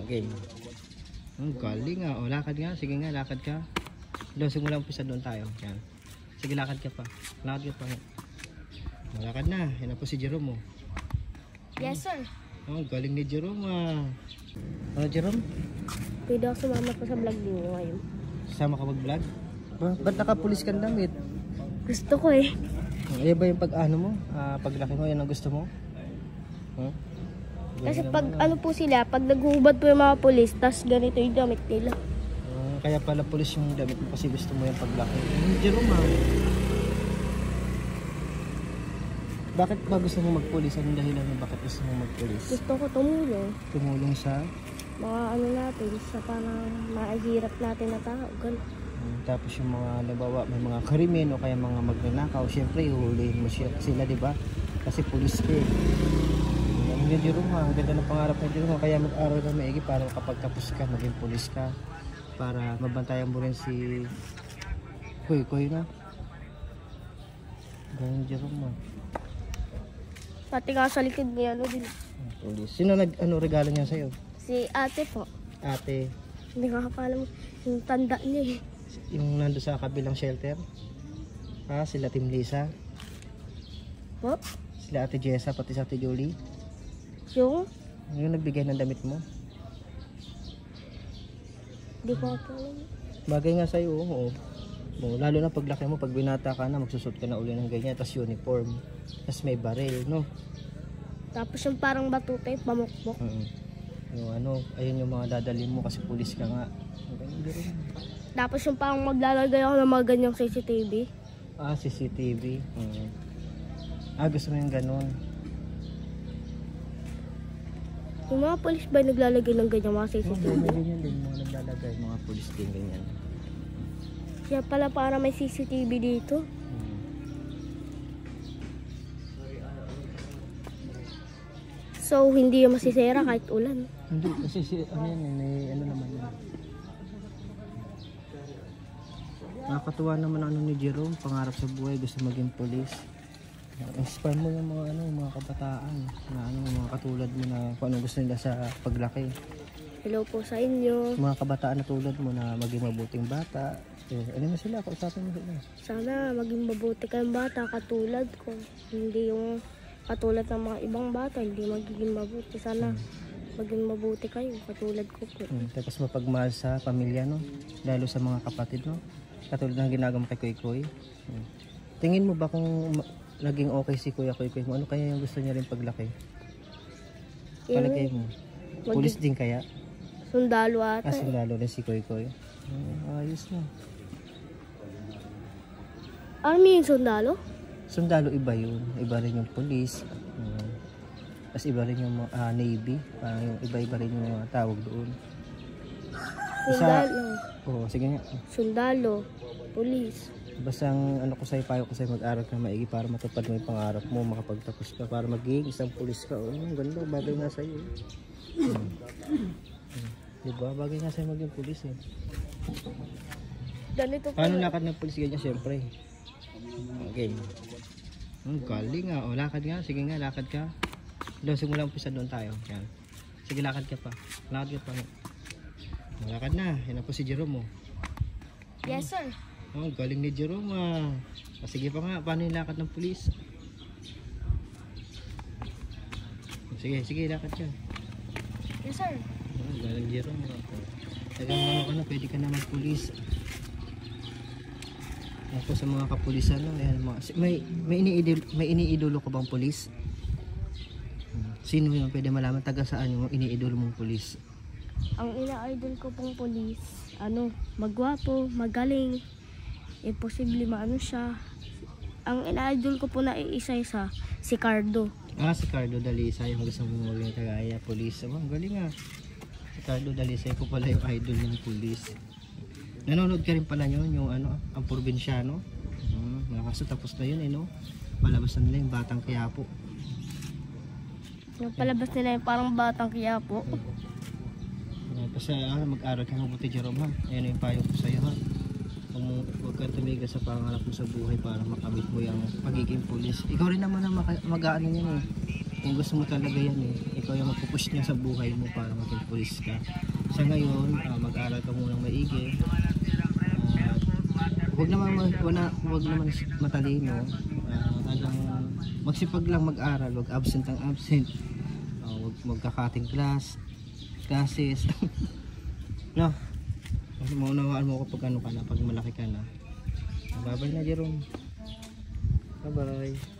Okay. Galing nga. O, lakad nga. Sige nga, lakad ka. Doon, simula umpisa doon tayo. Yan. Sige, lakad ka pa. Lakad ka pa. O, lakad na. Yan na po si Jerome. Oh. Yes, sir. Oh, galing ni Jerome. Ano, Jerome? Pwede ako sumama pa sa vlog niyo ngayon. Sama ka mag-vlog? Ba't nakapulis kang damit? Gusto ko eh. Ano ba yung pag-ano mo? Paglaki mo, yan ang gusto mo? Huh? Kasi pag ano po sila, pag naghuhubad po yung mga pulis, tas ganito yung damit nila. Kaya pala pulis yung damit mo kasi gusto mo yung paglaki. Jerome, bakit ba gusto mo magpulis? Anong dahilan mo bakit gusto mo magpulis? Gusto ko tumulong. Tumulong sa? Mga ano natin, sa parang mahirap natin na tao. Tapos yung mga nabawa, may mga krimen o kaya mga magnanakaw, syempre ihuhulihin mo sila, di ba? Kasi pulis ka eh. Ang Jerome, ang ganda ng pangarap ng Jerome, kaya mag-aral ka maigi para kapag tapos ka, maging pulis ka. Para mabantayan mo rin si Koy na. Ganyan Jerome. Pati nga sa likod niya, ano din. Pulis. Sino regalo niya sa'yo? Si ate po. Ate. Hindi ko alam yung tanda niya eh. Yung nando sa kabilang shelter? Sila Team Lisa? Po? Sila Ate Jessa, pati sa Ate Julie? Yung nagbigay ng damit mo? Hindi ko alam. Bagay nga sa'yo, oo. Lalo na paglaki mo, pag binata ka na, magsusot ka na uli ng ganyan, tapos uniform, tapos may baril, no? Tapos yung parang batuta, pamukbok. Yung ayun yung mga dadalhin mo kasi pulis ka nga. Tapos yung parang maglalagay ako ng mga ganyang CCTV. CCTV. Gusto mo yung ganun. Yung mga pulis ba naglalagay ng ganyang mga CCTV? Ganyan din, mga naglalagay, mga pulis din ganyan. Kaya pala para may CCTV dito. So, hindi yung masisera kahit ulan. Hindi, kasi may ano naman yun. Nakakatuwa naman ni Jerome, pangarap sa buhay, gusto maging pulis. Inspire mo yung mga kabataan na mga katulad mo na kung ano gusto nila sa paglaki. Hello po sa inyo. Mga kabataan na tulad mo na maging mabuting bata. Ano mo sila? Kausapin mo sila. Sana maging mabuti kayong bata katulad ko. Hindi yung katulad ng mga ibang bata, hindi magiging mabuti. Sana maging mabuti kayo katulad ko po. Tapos mapagmahal sa pamilya, no? Lalo sa mga kapatid, no? Katulad ng ginagawa mo kay Koy. Tingin mo ba kung naging okay si Kuya Koy mo, ano kaya yung gusto niya rin paglaki? Palagay mo? Pulis din kaya? Sundalo ata. Sundalo rin si Koy. Ayos na. Ano yung sundalo? Sundalo iba yun. Iba rin yung pulis. Tapos iba rin yung Navy. Yung iba-iba rin yung mga tawag doon. Sundalo. Sige nga. Sundalo. Pulis. Basta ang ko sa'yo, payo ko sa'yo, mag-aral ka maigi para matupad mo yung pangarap mo, makapagtapos ka, para magiging isang pulis ka. Ang ganda, bagay nga sa'yo. Diba? Bagay nga sa'yo maging pulis eh. Ganito po. Paano lakad ng pulis ganyan? Siyempre. Okay. Galing nga. O, lakad nga. Sige nga, lakad ka. Doon, simula umpisa doon tayo. Yan. Sige, lakad ka pa. Lakad ka pa. Lakad na. Yan na po si Jerome. Yes, sir. Galing ni Jerome. Sige pa nga. Paano yung lakad ng pulis? Sige, lakad ka. Yes, sir. Galing Jerome. Tagang pwede ka na magpulis. Ako sa mga kapulisan, ayan, may iniidolo ko bang pulis? Sino yung pwede malaman taga saan yung iniidolo mong pulis? Ang ina-idol ko pong pulis, magwapo, magaling, imposible maano siya. Ang ina-idol ko po na isa-isa, si Cardo. Si Cardo Dalisay, yung gusto mong maging kagaya pulis. Ang galing nga. Si Cardo Dalisay ko pala yung idol ng pulis. Nanonood ka rin pala yun, yung ang probinsyano. Kaso tapos na yun no? Palabas na nila yung Batang Quiapo. Yung palabas nila yung parang Batang Quiapo. Kasi mag-aral ka mabuti Jerome ha. Ayan yung payo ko sa'yo ha. Huwag kang tumigil sa pangarap mo sa buhay para makamit mo yung pagiging pulis. Ikaw rin naman ang mag-aano yun eh. kung gusto mo talaga yan ikaw yung magpupush niya sa buhay mo para maging pulis ka. Sa ngayon, mag-aral ka munang maigi. Huwag naman matalino. Talagang magsipag lang mag-aral, huwag absent ang absent. Huwag magkakating classes. No? Kasi maunawaan mo ko pag ano ka na, pag malaki ka na. Bye-bye na, Jerome. Bye-bye.